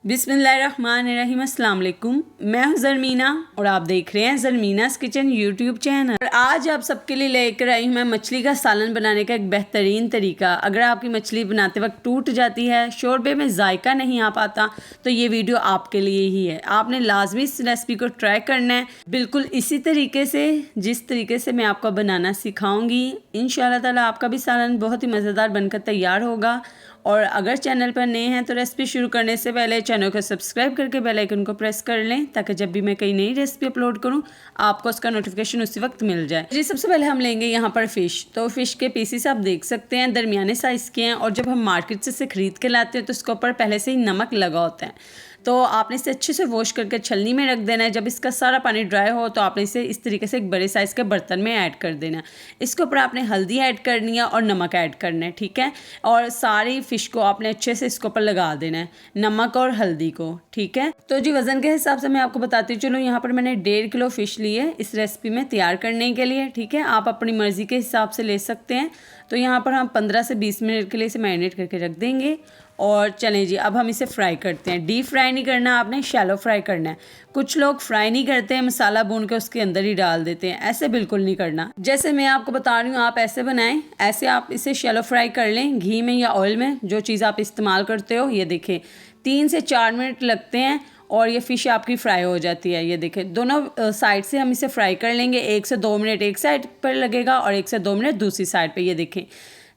बिस्मिल्लाहिर्रहमानिर्रहीम, अस्सलाम वालेकुम। मैं हूं ज़रमीना और आप देख रहे हैं ज़रमीनास किचन यूट्यूब चैनल। और आज आप सबके लिए लेकर आई हूं मैं मछली का सालन बनाने का एक बेहतरीन तरीका। अगर आपकी मछली बनाते वक्त टूट जाती है, शोरबे में जायका नहीं आ पाता, तो ये वीडियो आपके लिए ही है। आपने लाजमी इस रेसिपी को ट्राई करना है, बिल्कुल इसी तरीके से जिस तरीके से मैं आपको बनाना सिखाऊंगी। इंशाअल्लाह ताला आपका भी सालन बहुत ही मज़ेदार बनकर तैयार होगा। और अगर चैनल पर नए हैं तो रेसिपी शुरू करने से पहले चैनल को सब्सक्राइब करके बेल आइकन को प्रेस कर लें, ताकि जब भी मैं कोई नई रेसिपी अपलोड करूं आपको उसका नोटिफिकेशन उसी वक्त मिल जाए। जी, सबसे पहले हम लेंगे यहाँ पर फ़िश। तो फ़िश के पीसेस आप देख सकते हैं दरमियाने साइज़ के हैं, और जब हम मार्केट से ख़रीद के लाते हैं तो इसके ऊपर पहले से ही नमक लगा होता है। तो आपने इसे अच्छे से वॉश करके छलनी में रख देना है। जब इसका सारा पानी ड्राई हो तो आपने इसे इस तरीके से एक बड़े साइज़ के बर्तन में ऐड कर देना है। इसके ऊपर आपने हल्दी ऐड करनी है और नमक ऐड करना है, ठीक है। और सारी फ़िश को आपने अच्छे से इसके ऊपर लगा देना है, नमक और हल्दी को, ठीक है। तो जी, वज़न के हिसाब से मैं आपको बताती चलूँ। यहाँ पर मैंने 1.5 किलो फ़िश ली है इस रेसिपी में तैयार करने के लिए, ठीक है। आप अपनी मर्ज़ी के हिसाब से ले सकते हैं। तो यहाँ पर हम 15 से 20 मिनट के लिए इसे मैरिनेट करके रख देंगे। और चलें जी, अब हम इसे फ्राई करते हैं। डीप फ्राई नहीं करना, आपने शैलो फ्राई करना है। कुछ लोग फ्राई नहीं करते हैं, मसाला भून के उसके अंदर ही डाल देते हैं। ऐसे बिल्कुल नहीं करना। जैसे मैं आपको बता रही हूँ आप ऐसे बनाएं, ऐसे आप इसे शैलो फ्राई कर लें, घी में या ऑयल में, जो चीज़ आप इस्तेमाल करते हो। ये देखें 3 से 4 मिनट लगते हैं और ये फ़िश आपकी फ्राई हो जाती है। ये देखें दोनों साइड से हम इसे फ्राई कर लेंगे। 1 से 2 मिनट एक साइड पर लगेगा और 1 से 2 मिनट दूसरी साइड पे। ये देखें,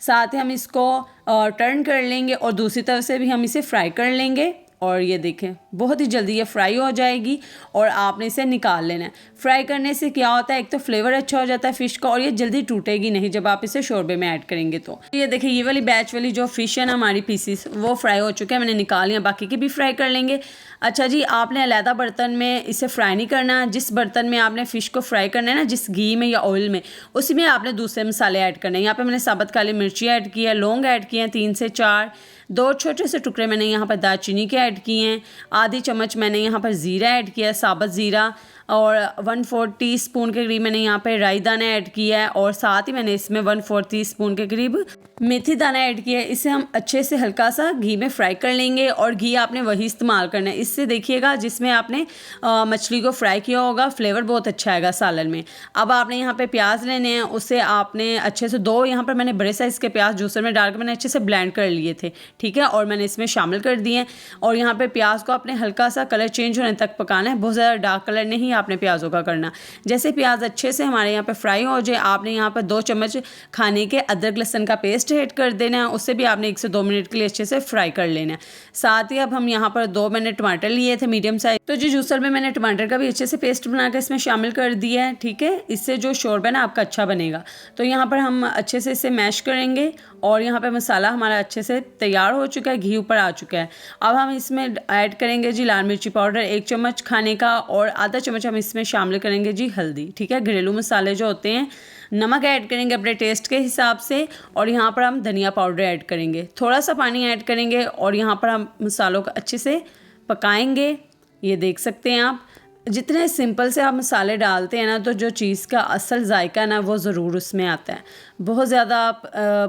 साथ ही हम इसको टर्न कर लेंगे और दूसरी तरफ से भी हम इसे फ्राई कर लेंगे। और ये देखें बहुत ही जल्दी ये फ्राई हो जाएगी और आपने इसे निकाल लेना है। फ्राई करने से क्या होता है, एक तो फ्लेवर अच्छा हो जाता है फ़िश का, और ये जल्दी टूटेगी नहीं जब आप इसे शोरबे में ऐड करेंगे। तो ये देखिए, ये वाली बैच वाली जो फ़िश है ना हमारी पीसीस, वो फ्राई हो चुके हैं, मैंने निकाल लिया। बाकी की भी फ्राई कर लेंगे। अच्छा जी, आपने अलहदा बर्तन में इसे फ्राई नहीं करना। जिस बर्तन में आपने फ़िश को फ्राई करना है ना, जिस घी में या ऑयल में, उसी में आपने दूसरे मसाले ऐड करने हैं। यहाँ पे मैंने साबुत काली मिर्ची ऐड की है, लौंग ऐड किए हैं 3 से 4, 2 छोटे से टुकड़े मैंने यहाँ पर दालचीनी के ऐड किए हैं, आधी चम्मच मैंने यहाँ पर ज़ीरा ऐड किया है, साबुत ज़ीरा, और 1/4 टीस्पून के करीब मैंने यहाँ पे राई दाना ऐड किया है, और साथ ही मैंने इसमें 1/4 टीस्पून के करीब मेथी दाना ऐड किया है। इसे हम अच्छे से हल्का सा घी में फ्राई कर लेंगे, और घी आपने वही इस्तेमाल करना है। इससे देखिएगा जिसमें आपने मछली को फ्राई किया होगा, फ्लेवर बहुत अच्छा आएगा सालन में। अब आपने यहाँ पे प्याज लेने हैं, उससे आपने अच्छे से 2 यहाँ पर मैंने बड़े साइज़ के प्याज जूसर में डाल के मैंने अच्छे से ब्लेंड कर लिए थे, ठीक है, और मैंने इसमें शामिल कर दिए हैं। और यहाँ पे प्याज को आपने हल्का सा कलर चेंज होने तक पकाना है, बहुत ज़्यादा डार्क कलर नहीं आपने प्याज़ों का करना। जैसे प्याज अच्छे से हमारे यहाँ पे फ्राई हो जाए, आपने यहाँ पर 2 चम्मच खाने के अदरक लहसुन का पेस्ट ऐड कर देना है। उससे भी आपने 1 से 2 मिनट के लिए अच्छे से फ्राई कर लेना है। साथ ही अब हम यहाँ पर 2 मैंने टमाटर लिए थे मीडियम साइज, तो जी जूसर में मैंने टमाटर का भी अच्छे से पेस्ट बना कर इसमें शामिल कर दिया है, ठीक है। इससे जो शोरबा ना आपका अच्छा बनेगा। तो यहाँ पर हम अच्छे से इसे मैश करेंगे, और यहाँ पे मसाला हमारा अच्छे से तैयार हो चुका है, घी ऊपर आ चुका है। अब हम इसमें ऐड करेंगे जी लाल मिर्ची पाउडर 1 चम्मच खाने का, और आधा चम्मच हम इसमें शामिल करेंगे जी हल्दी, ठीक है। घरेलू मसाले जो होते हैं, नमक ऐड करेंगे अपने टेस्ट के हिसाब से, और यहाँ पर हम धनिया पाउडर ऐड करेंगे, थोड़ा सा पानी ऐड करेंगे, और यहाँ पर हम मसालों को अच्छे से पकाएंगे। ये देख सकते हैं आप, जितने सिंपल से आप मसाले डालते हैं ना, तो जो चीज़ का असल जायका ना वो ज़रूर उसमें आता है। बहुत ज़्यादा आप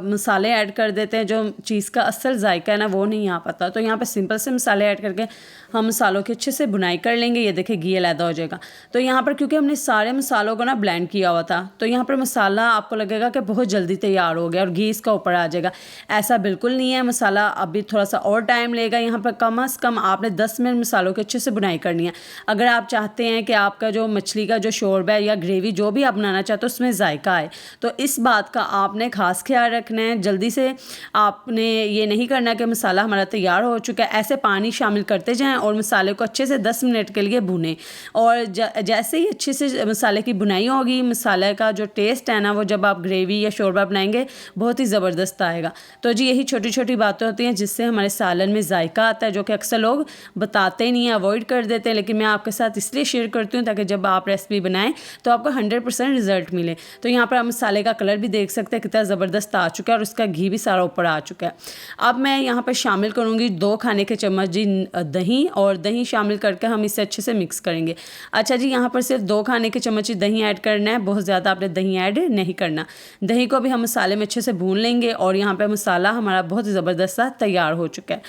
मसाले ऐड कर देते हैं, जो चीज़ का असल जायका है ना वो नहीं आ पाता। तो यहाँ पे सिंपल से मसाले ऐड करके हम मसालों की अच्छे से भुनाई कर लेंगे। ये देखिए घी अलहदा हो जाएगा। तो यहाँ पर क्योंकि हमने सारे मसालों को ना ब्लेंड किया हुआ था, तो यहाँ पर मसाला आपको लगेगा कि बहुत जल्दी तैयार हो गया और घी इसका ऊपर आ जाएगा। ऐसा बिल्कुल नहीं है, मसाला अभी थोड़ा सा और टाइम लेगा। यहाँ पर कम से कम आपने 10 मिनट मसालों की अच्छे से भुनाई करनी है। अगर आप चाहते हैं कि आपका जो मछली का जो शोरबा है या ग्रेवी जो भी आप बनाना चाहते हो उसमें जायका आए, तो इस बात का आपने खास ख्याल रखना है। जल्दी से आपने ये नहीं करना कि मसाला हमारा तैयार हो चुका है, ऐसे पानी शामिल करते जाएं और मसाले को अच्छे से 10 मिनट के लिए भुनें। और जैसे ही अच्छे से मसाले की भुनाई होगी, मसाले का जो टेस्ट है ना वो जब आप ग्रेवी या शोरबा बनाएंगे बहुत ही ज़बरदस्त आएगा। तो जी यही छोटी छोटी बातें होती हैं जिससे हमारे सालन में जायका आता है, जो कि अक्सर लोग बताते ही नहीं है, अवॉइड कर देते हैं। लेकिन मैं आपके साथ इसलिए शेयर करती हूँ ताकि जब आप रेसिपी बनाएं तो आपको 100% रिजल्ट मिले। तो यहाँ पर आप मसाले का कलर भी देख सकते हैं कितना ज़बरदस्त आ चुका है, और उसका घी भी सारा ऊपर आ चुका है। अब मैं यहाँ पर शामिल करूँगी 2 खाने के चम्मच जी दही, और दही शामिल करके हम इसे अच्छे से मिक्स करेंगे। अच्छा जी, यहाँ पर सिर्फ 2 खाने के चम्मच दही ऐड करना है, बहुत ज़्यादा आपने दही ऐड नहीं करना। दही को भी हम मसाले में अच्छे से भून लेंगे, और यहाँ पर मसाला हमारा बहुत ज़बरदस्त सा तैयार हो चुका है।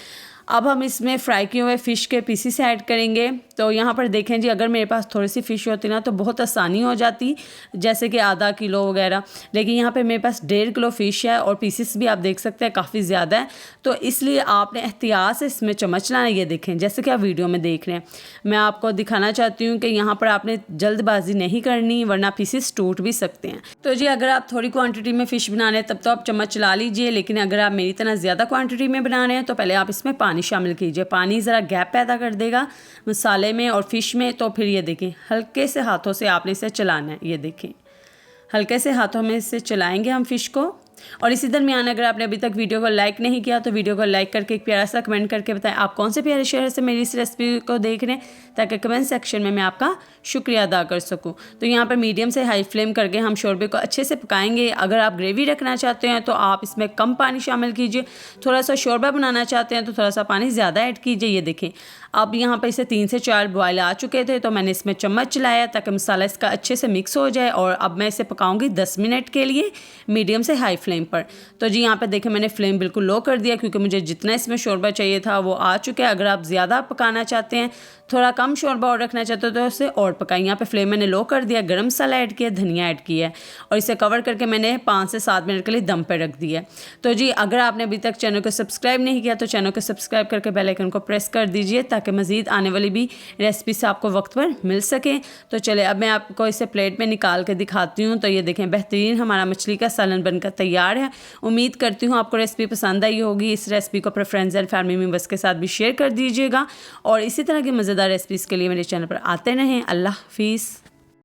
अब हम इसमें फ्राई किए हुए फ़िश के पीसीस ऐड करेंगे। तो यहाँ पर देखें जी, अगर मेरे पास थोड़ी सी फ़िश होती ना तो बहुत आसानी हो जाती, जैसे कि आधा किलो वगैरह, लेकिन यहाँ पे मेरे पास 1.5 किलो फ़िश है और पीसीस भी आप देख सकते हैं काफ़ी ज़्यादा है। तो इसलिए आपने एहतियात से इसमें चम्मच लाना। ये देखें जैसे कि आप वीडियो में देख रहे हैं, मैं आपको दिखाना चाहती हूँ कि यहाँ पर आपने जल्दबाजी नहीं करनी वरना पीसीस टूट भी सकते हैं। तो जी अगर आप थोड़ी क्वांटिटी में फ़िश बना रहे हैं तब तो आप चम्मच चला लीजिए, लेकिन अगर आप मेरी तरह ज़्यादा क्वांटिटी में बना रहे हैं तो पहले आप इसमें पानी शामिल कीजिए। पानी ज़रा गैप पैदा कर देगा मसाले में और फ़िश में। तो फिर ये देखें हल्के से हाथों से आपने इसे चलाना है। ये देखें हल्के से हाथों में इसे चलाएंगे हम फ़िश को। और इसी दरमियान अगर आपने अभी तक वीडियो को लाइक नहीं किया तो वीडियो को लाइक करके एक प्यारा सा कमेंट करके बताएं आप कौन से प्यारे शहर से मेरी इस रेसिपी को देख रहे हैं, ताकि कमेंट सेक्शन में मैं आपका शुक्रिया अदा कर सकूं। तो यहाँ पर मीडियम से हाई फ्लेम करके हम शोरबे को अच्छे से पकाएंगे। अगर आप ग्रेवी रखना चाहते हैं तो आप इसमें कम पानी शामिल कीजिए, थोड़ा सा शोरबा बनाना चाहते हैं तो थोड़ा सा पानी ज़्यादा ऐड कीजिए। ये देखें अब यहाँ पर इसे 3 से 4 बॉयल आ चुके थे तो मैंने इसमें चम्मच चलाया ताकि मसाला इसका अच्छे से मिक्स हो जाए। और अब मैं इसे पकाऊंगी 10 मिनट के लिए मीडियम से हाई फ्लेम पर। तो जी यहाँ पे देखें मैंने फ्लेम बिल्कुल लो कर दिया क्योंकि मुझे जितना इसमें शोरबा चाहिए था वो आ चुका है। अगर आप ज़्यादा पकाना चाहते हैं, थोड़ा कम शोरबा और रखना चाहते हो तो उसे और पकाएं। यहाँ पे फ्लेम मैंने लो कर दिया, गरम मसाला ऐड किया, धनिया ऐड किया और इसे कवर करके मैंने 5 से 7 मिनट के लिए दम पर रख दिया। तो जी अगर आपने अभी तक चैनल को सब्सक्राइब नहीं किया तो चैनल को सब्सक्राइब करके बेल आइकन को प्रेस कर दीजिए ताकि मज़ीद आने वाली भी रेसिपी से आपको वक्त पर मिल सके। तो चले अब मैं आपको इसे प्लेट में निकाल के दिखाती हूँ। तो ये देखें बेहतरीन हमारा मछली का सालन बनकर तैयार है। उम्मीद करती हूँ आपको रेसिपी पसंद आई होगी। इस रेसिपी को अपने फ्रेंड्स एंड फैमिली मेम्बर्स के साथ भी शेयर कर दीजिएगा और इसी तरह की मज़ेदार रेसिपीज़ के लिए मेरे चैनल पर आते रहें। अल्लाह हाफिज़।